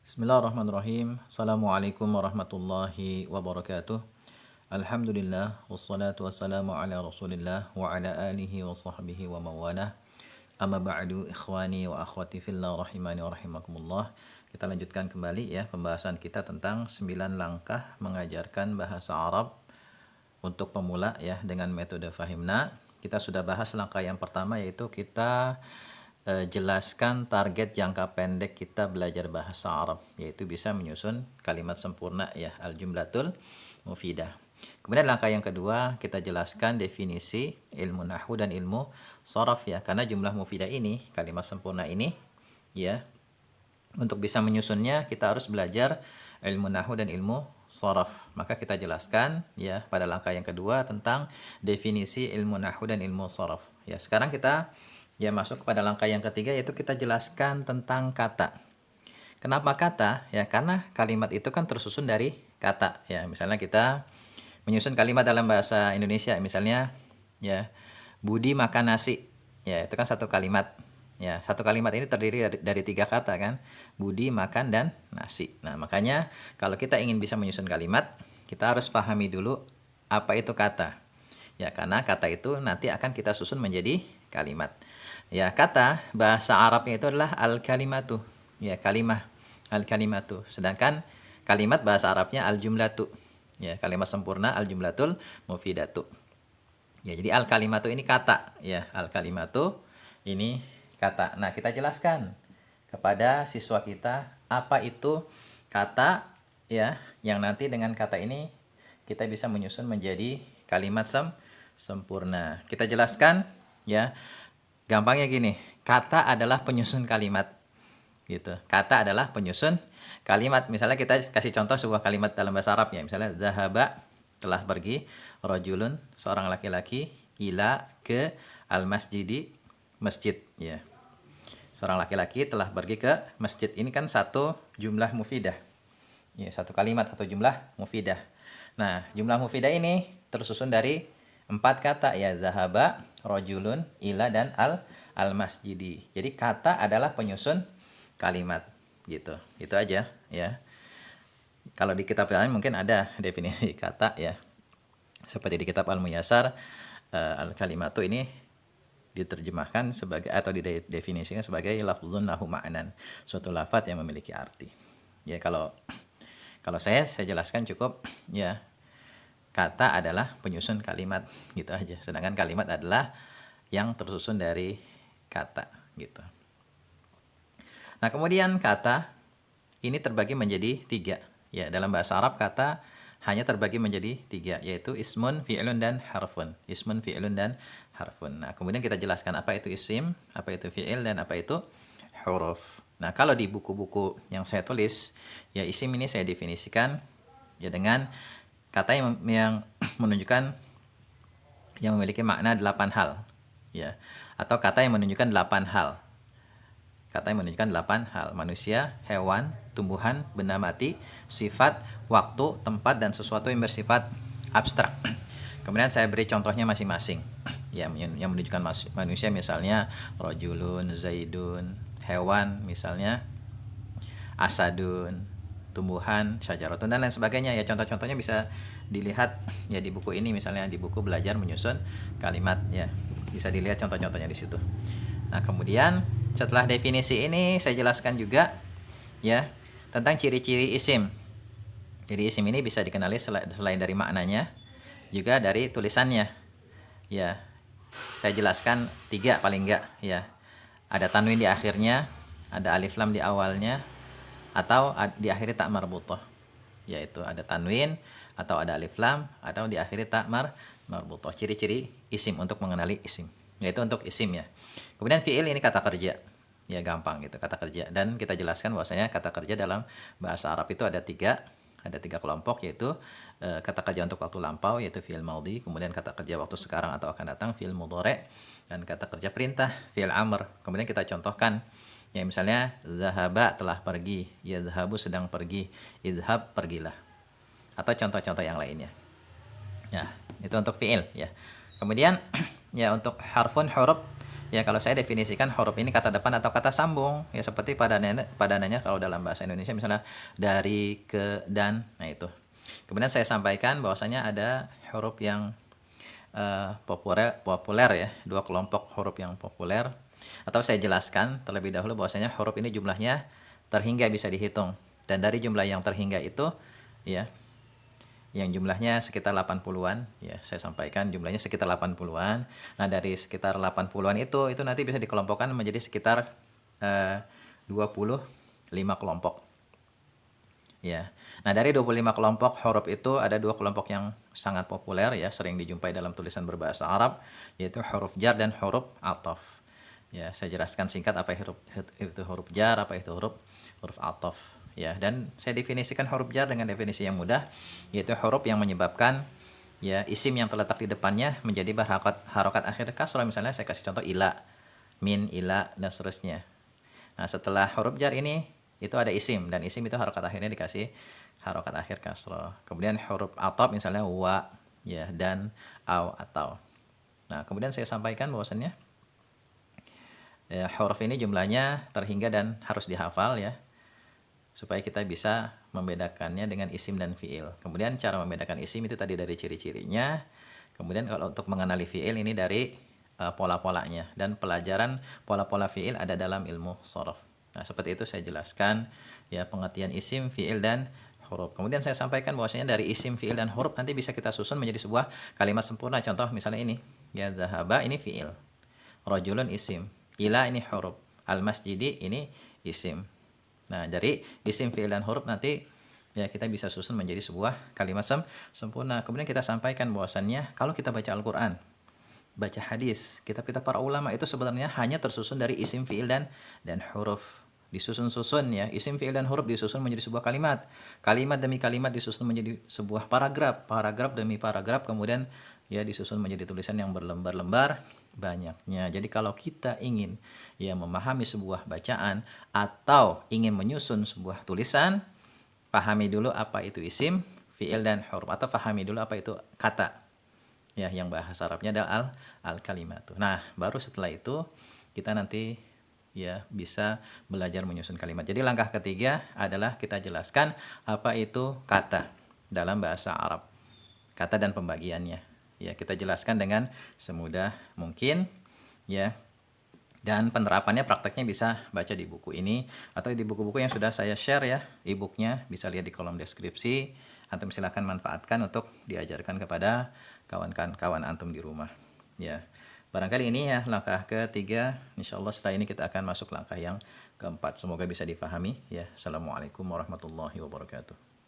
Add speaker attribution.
Speaker 1: Bismillahirrahmanirrahim. Assalamualaikum warahmatullahi wabarakatuh. Alhamdulillah wassalatu wassalamu ala Rasulillah wa ala alihi wa sahbihi wa mawalah. Amma ba'du ikhwani wa akhwati fillah rahimani wa rahimakumullah. Kita lanjutkan kembali ya pembahasan kita tentang 9 langkah mengajarkan bahasa Arab untuk pemula ya dengan metode Fahimna. Kita sudah bahas langkah yang pertama yaitu kita jelaskan target jangka pendek kita belajar bahasa Arab, yaitu bisa menyusun kalimat sempurna ya, al-jumlatul mufidah. Kemudian langkah yang kedua, kita jelaskan definisi ilmu nahwu dan ilmu sharaf ya, karena jumlah mufidah ini, kalimat sempurna ini ya, untuk bisa menyusunnya kita harus belajar ilmu nahwu dan ilmu sharaf. Maka kita jelaskan ya pada langkah yang kedua tentang definisi ilmu nahwu dan ilmu sharaf. Ya, sekarang kita ya masuk kepada langkah yang ketiga yaitu kita jelaskan tentang kata. Kenapa kata? Ya karena kalimat itu kan tersusun dari kata. Ya misalnya kita menyusun kalimat dalam bahasa Indonesia misalnya ya Budi makan nasi. Ya itu kan satu kalimat. Ya satu kalimat ini terdiri dari 3 kata kan. Budi makan dan nasi. Nah makanya kalau kita ingin bisa menyusun kalimat kita harus pahami dulu apa itu kata. Ya karena kata itu nanti akan kita susun menjadi kalimat. Ya, kata bahasa Arabnya itu adalah al-kalimatu. Ya, kalimah. Al-kalimatu. Sedangkan kalimat bahasa Arabnya al-jumlatu. Ya, kalimat sempurna al-jumlatul mufidatu. Ya, jadi al-kalimatu ini kata. Ya, al-kalimatu ini kata. Nah, kita jelaskan kepada siswa kita apa itu kata ya, yang nanti dengan kata ini kita bisa menyusun menjadi kalimat sempurna. Kita jelaskan ya. Gampangnya gini, kata adalah penyusun kalimat. Gitu. Kata adalah penyusun kalimat. Misalnya kita kasih contoh sebuah kalimat dalam bahasa Arab ya. Misalnya zahaba telah pergi, rajulun seorang laki-laki, ila ke al-masjidi masjid ya. Seorang laki-laki telah pergi ke masjid. Ini kan satu jumlah mufidah. Ya, satu kalimat, satu jumlah mufidah. Nah, jumlah mufidah ini tersusun dari 4 kata ya, zahaba, rojulun, ila, dan al-masjidi. Jadi kata adalah penyusun kalimat gitu. Itu aja ya. Kalau di kitab lain mungkin ada definisi kata ya. Seperti di kitab Al-Muyassar, al-kalimatu ini diterjemahkan sebagai atau didefinisikan sebagai lafzun lahu ma'nan, suatu lafaz yang memiliki arti. Ya kalau saya jelaskan cukup ya, kata adalah penyusun kalimat gitu aja. Sedangkan kalimat adalah yang tersusun dari kata gitu. Nah kemudian kata ini terbagi menjadi 3. Ya dalam bahasa Arab kata hanya terbagi menjadi 3, yaitu ismun, fi'lun, dan harfun. Ismun, fi'lun, dan harfun. Nah kemudian kita jelaskan apa itu isim, apa itu fi'il, dan apa itu huruf. Nah kalau di buku-buku yang saya tulis, ya isim ini saya definisikan ya dengan kata yang menunjukkan yang memiliki makna 8 hal ya, atau kata yang menunjukkan 8 hal. Kata yang menunjukkan 8 hal: manusia, hewan, tumbuhan, benda mati, sifat, waktu, tempat, dan sesuatu yang bersifat abstrak. Kemudian saya beri contohnya masing-masing. Ya, yang menunjukkan manusia misalnya rojulun, zaidun, hewan misalnya asadun, tumbuhan, syajaratun, dan lain sebagainya. Ya contoh-contohnya bisa dilihat ya di buku ini, misalnya di buku belajar menyusun kalimat ya. Bisa dilihat contoh-contohnya di situ. Nah, kemudian setelah definisi ini saya jelaskan juga ya tentang ciri-ciri isim. Jadi isim ini bisa dikenali selain dari maknanya juga dari tulisannya. Ya. Saya jelaskan 3 paling enggak ya. Ada tanwin di akhirnya, ada alif lam di awalnya, atau di akhirnya tak marbutah. Yaitu ada tanwin atau ada alif lam atau di akhirnya tak marbutah. Ciri-ciri isim untuk mengenali isim. Yaitu untuk isim ya. Kemudian fi'il ini kata kerja. Ya gampang gitu, kata kerja. Dan kita jelaskan bahwasanya kata kerja dalam bahasa Arab itu ada 3 kelompok, yaitu kata kerja untuk waktu lampau yaitu fi'il maudhi, kemudian kata kerja waktu sekarang atau akan datang fi'il mudhari', dan kata kerja perintah fi'il amr. Kemudian kita contohkan ya misalnya zahaba telah pergi, yazhabu sedang pergi, izhab pergilah, atau contoh-contoh yang lainnya. Ya, itu untuk fi'il ya. Kemudian ya untuk harfun huruf Ya, kalau saya definisikan huruf ini kata depan atau kata sambung. Ya, seperti padanannya kalau dalam bahasa Indonesia misalnya dari, ke, dan. Nah, itu. Kemudian saya sampaikan bahwasanya ada huruf yang populer ya, dua kelompok huruf yang populer. Atau saya jelaskan terlebih dahulu bahwasanya huruf ini jumlahnya terhingga bisa dihitung. Dan dari jumlah yang terhingga itu, ya, yang jumlahnya sekitar 80-an, ya saya sampaikan jumlahnya sekitar 80-an. Nah, dari sekitar 80-an itu nanti bisa dikelompokkan menjadi sekitar 25 kelompok. Ya. Nah, dari 25 kelompok huruf itu ada dua kelompok yang sangat populer ya, sering dijumpai dalam tulisan berbahasa Arab, yaitu huruf jar dan huruf ataf. Ya, saya jelaskan singkat apa itu huruf jar, apa itu huruf ataf. Ya, dan saya definisikan huruf jar dengan definisi yang mudah, yaitu huruf yang menyebabkan ya isim yang terletak di depannya menjadi harokat akhir kasrah. Misalnya saya kasih contoh ila, min, ila, dan seterusnya. Nah, setelah huruf jar ini itu ada isim, dan isim itu harokat akhirnya dikasih harokat akhir kasroh. Kemudian huruf atop misalnya wa, ya, dan au, atau. Nah, kemudian saya sampaikan bahwasannya ya, huruf ini jumlahnya terhingga dan harus dihafal ya, supaya kita bisa membedakannya dengan isim dan fiil. Kemudian cara membedakan isim itu tadi dari ciri-cirinya. Kemudian kalau untuk mengenali fiil ini dari pola-polanya, dan pelajaran pola-pola fiil ada dalam ilmu shorof. Nah, seperti itu saya jelaskan ya pengertian isim, fiil, dan huruf. Kemudian saya sampaikan bahwasanya dari isim, fiil, dan huruf nanti bisa kita susun menjadi sebuah kalimat sempurna. Contoh misalnya ini, ya zahaba ini fiil, rajulun isim, ila ini huruf, al masjidi ini isim. Nah, dari isim, fiil, dan huruf nanti ya kita bisa susun menjadi sebuah kalimat sempurna. Kemudian kita sampaikan bahwasannya kalau kita baca Al-Qur'an, baca hadis, kitab-kitab para ulama itu sebenarnya hanya tersusun dari isim, fiil, dan huruf. Disusun-susun ya, isim, fiil, dan huruf disusun menjadi sebuah kalimat. Kalimat demi kalimat disusun menjadi sebuah paragraf, paragraf demi paragraf, kemudian ya disusun menjadi tulisan yang berlembar-lembar banyaknya. Jadi kalau kita ingin ya memahami sebuah bacaan atau ingin menyusun sebuah tulisan, pahami dulu apa itu isim, fiil, dan huruf, atau pahami dulu apa itu kata. Ya, yang bahasa Arabnya adalah al-kalimatu. Nah, baru setelah itu kita nanti ya bisa belajar menyusun kalimat. Jadi langkah ketiga adalah kita jelaskan apa itu kata dalam bahasa Arab. Kata dan pembagiannya. Ya, kita jelaskan dengan semudah mungkin ya. Dan penerapannya prakteknya bisa baca di buku ini atau di buku-buku yang sudah saya share ya, e-booknya bisa lihat di kolom deskripsi, antum silakan manfaatkan untuk diajarkan kepada kawan-kawan antum di rumah ya. Barangkali ini ya langkah ketiga. Insyaallah setelah ini kita akan masuk langkah yang keempat. Semoga bisa difahami ya. Assalamualaikum warahmatullahi wabarakatuh.